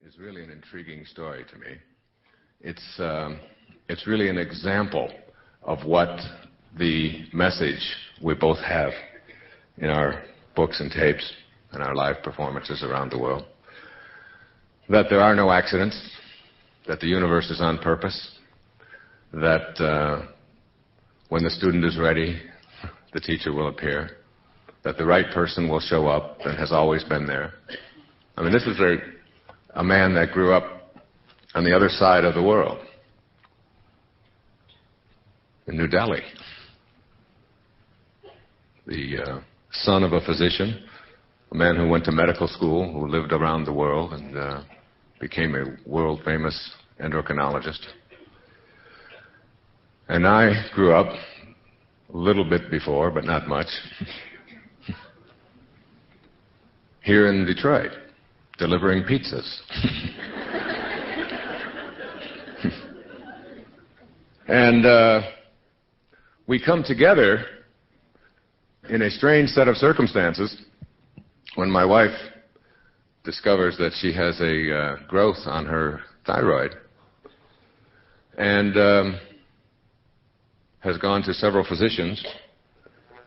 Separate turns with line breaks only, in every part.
is really an intriguing story to me. It's really an example of what the message we both have in our books and tapes and our live performances around the world. That there are no accidents, that the universe is on purpose, that when the student is ready, the teacher will appear, that the right person will show up and has always been there. I mean, this is a man that grew up on the other side of the world, in New Delhi. The son of a physician, a man who went to medical school, who lived around the world and became a world-famous endocrinologist. And I grew up a little bit before, but not much, here in Detroit, delivering pizzas. And we come together in a strange set of circumstances when my wife discovers that she has a growth on her thyroid and has gone to several physicians,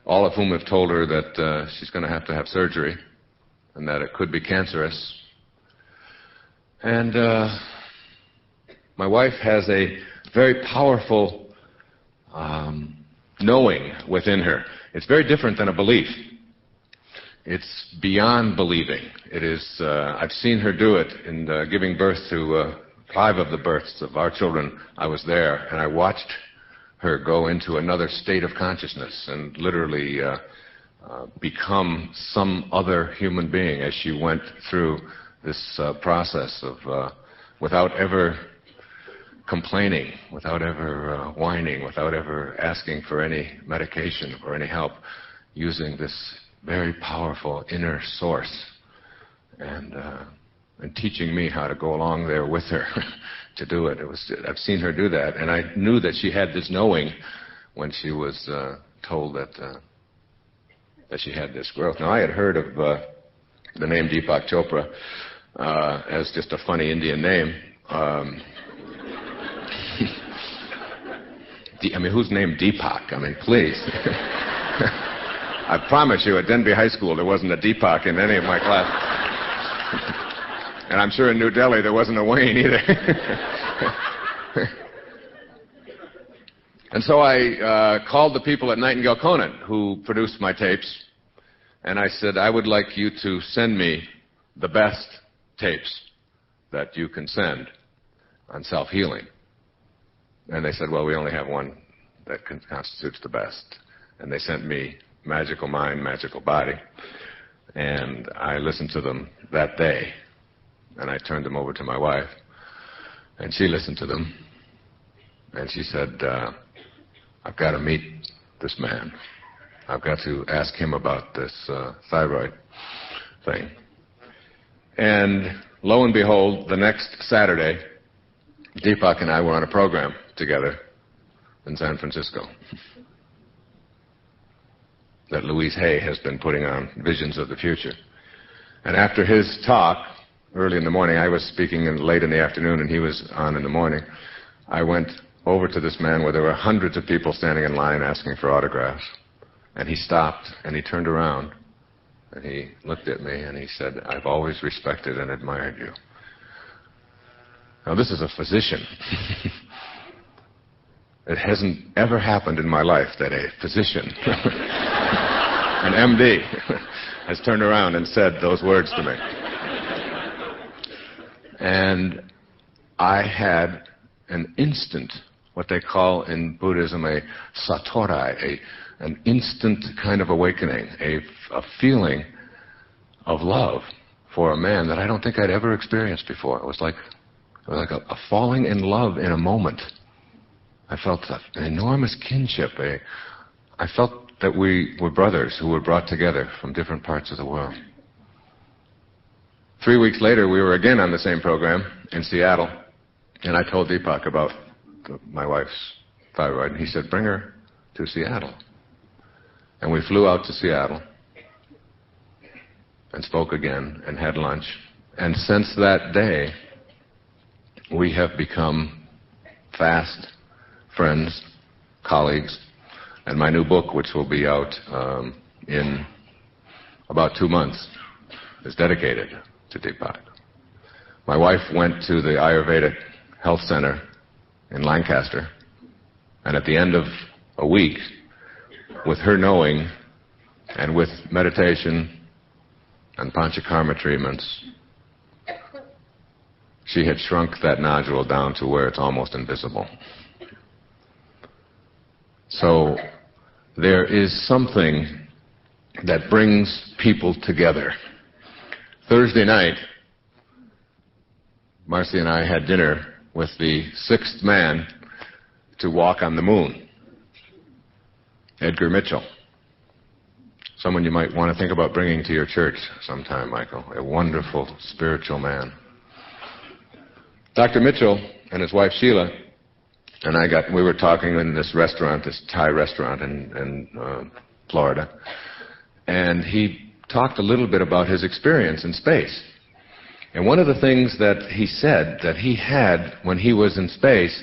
all of whom have told her that she's going to have surgery and that it could be cancerous. And my wife has a very powerful knowing within her. It's very different than a belief. It's beyond believing. It is. I've seen her do it in giving birth to 5 of the births of our children. I was there, and I watched her go into another state of consciousness and literally become some other human being as she went through this process of, without ever complaining, without ever whining, without ever asking for any medication or any help, using this very powerful inner source and teaching me how to go along there with her to do it. I've seen her do that, and I knew that she had this knowing when she was told that she had this growth. Now, I had heard of the name Deepak Chopra as just a funny Indian name. I mean, who's named Deepak? I mean, please. I promise you, at Denby High School, there wasn't a Deepak in any of my classes. And I'm sure in New Delhi there wasn't a Wayne either. And so I called the people at Nightingale Conant who produced my tapes, and I said, I would like you to send me the best tapes that you can send on self-healing. And they said, well, we only have one that constitutes the best. And they sent me Magical Mind, Magical Body. And I listened to them that day. And I turned them over to my wife. And she listened to them. And she said, I've got to meet this man. I've got to ask him about this thyroid thing. And lo and behold, the next Saturday, Deepak and I were on a program together in San Francisco that Louise Hay has been putting on, Visions of the Future. And after his talk, early in the morning, I was speaking late in the afternoon and he was on in the morning, I went over to this man where there were hundreds of people standing in line asking for autographs. And he stopped and he turned around and he looked at me and he said, I've always respected and admired you. Now, this is a physician. It hasn't ever happened in my life that a physician, an MD, has turned around and said those words to me. And I had an instant, what they call in Buddhism a satori, an instant kind of awakening, a feeling of love for a man that I don't think I'd ever experienced before. It was like a falling in love in a moment. I felt an enormous kinship. I felt that we were brothers who were brought together from different parts of the world. 3 weeks later, we were again on the same program in Seattle, and I told Deepak about my wife's thyroid, and he said, bring her to Seattle. And we flew out to Seattle and spoke again and had lunch. And since that day, we have become fast friends, colleagues, and my new book, which will be out in about 2 months, is dedicated to Deepak. My wife went to the Ayurvedic Health Center in Lancaster, and at the end of a week, with her knowing and with meditation and panchakarma treatments, she had shrunk that nodule down to where it's almost invisible. So there is something that brings people together. Thursday night, Marcy and I had dinner with the 6th man to walk on the moon, Edgar Mitchell. Someone you might want to think about bringing to your church sometime, Michael. A wonderful spiritual man. Dr. Mitchell and his wife Sheila and we were talking in this restaurant, this Thai restaurant in Florida, and he talked a little bit about his experience in space. And one of the things that he said that he had when he was in space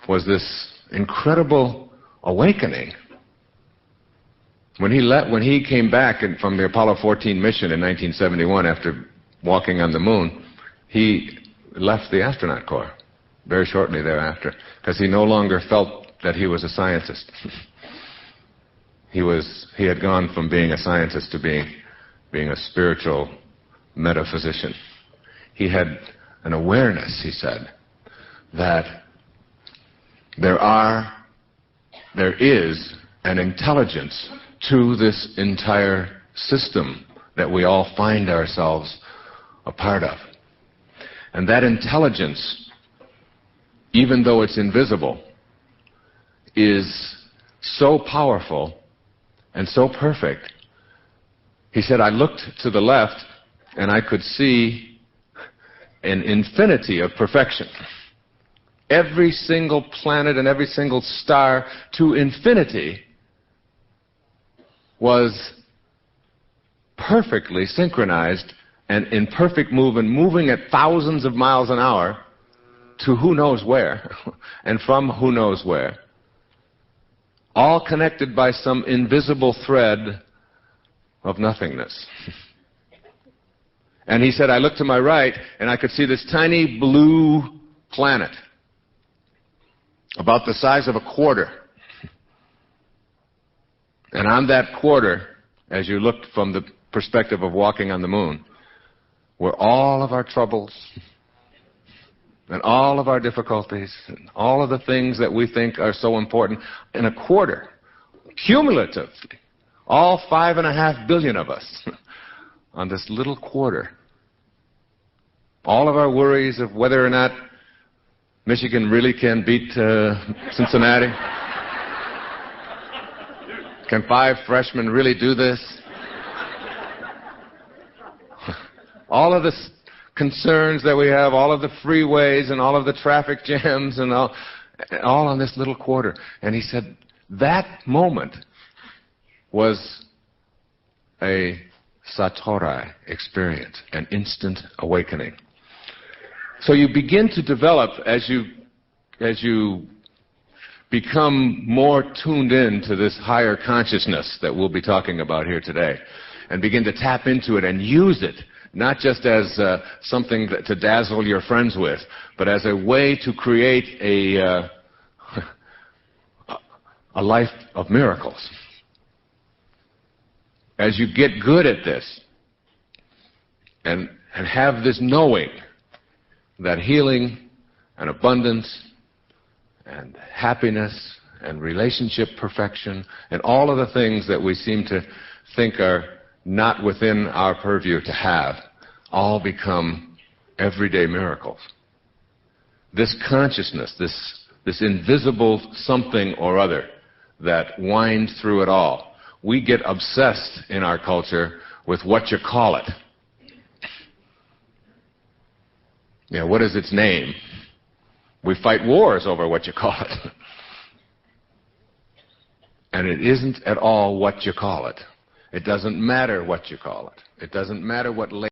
was this incredible awakening. When he came back from the Apollo 14 mission in 1971 after walking on the moon, he left the astronaut corps very shortly thereafter because he no longer felt that he was a scientist. He had gone from being a scientist to being a spiritual metaphysician. He had an awareness, he said, that there is an intelligence to this entire system that we all find ourselves a part of. And that intelligence, even though it's invisible, is so powerful and so perfect. He said, I looked to the left and I could see an infinity of perfection. Every single planet and every single star to infinity was perfectly synchronized and in perfect movement, moving at thousands of miles an hour to who knows where and from who knows where, all connected by some invisible thread of nothingness. And he said, I looked to my right and I could see this tiny blue planet about the size of a quarter. And on that quarter, as you looked from the perspective of walking on the moon, were all of our troubles and all of our difficulties and all of the things that we think are so important in a quarter, cumulatively, all 5.5 billion of us on this little quarter. All of our worries of whether or not Michigan really can beat Cincinnati. Can 5 freshmen really do this? All of the concerns that we have, all of the freeways and all of the traffic jams and all on this little quarter. And he said that moment was a satori experience, an instant awakening. So you begin to develop as you become more tuned in to this higher consciousness that we'll be talking about here today, and begin to tap into it and use it, not just as something to dazzle your friends with, but as a way to create a life of miracles. As you get good at this and have this knowing that healing and abundance and happiness and relationship perfection and all of the things that we seem to think are not within our purview to have, all become everyday miracles. This consciousness, this invisible something or other that winds through it all. We get obsessed in our culture with what you call it. You know, what is its name? We fight wars over what you call it. And it isn't at all what you call it. It doesn't matter what you call it. It doesn't matter what label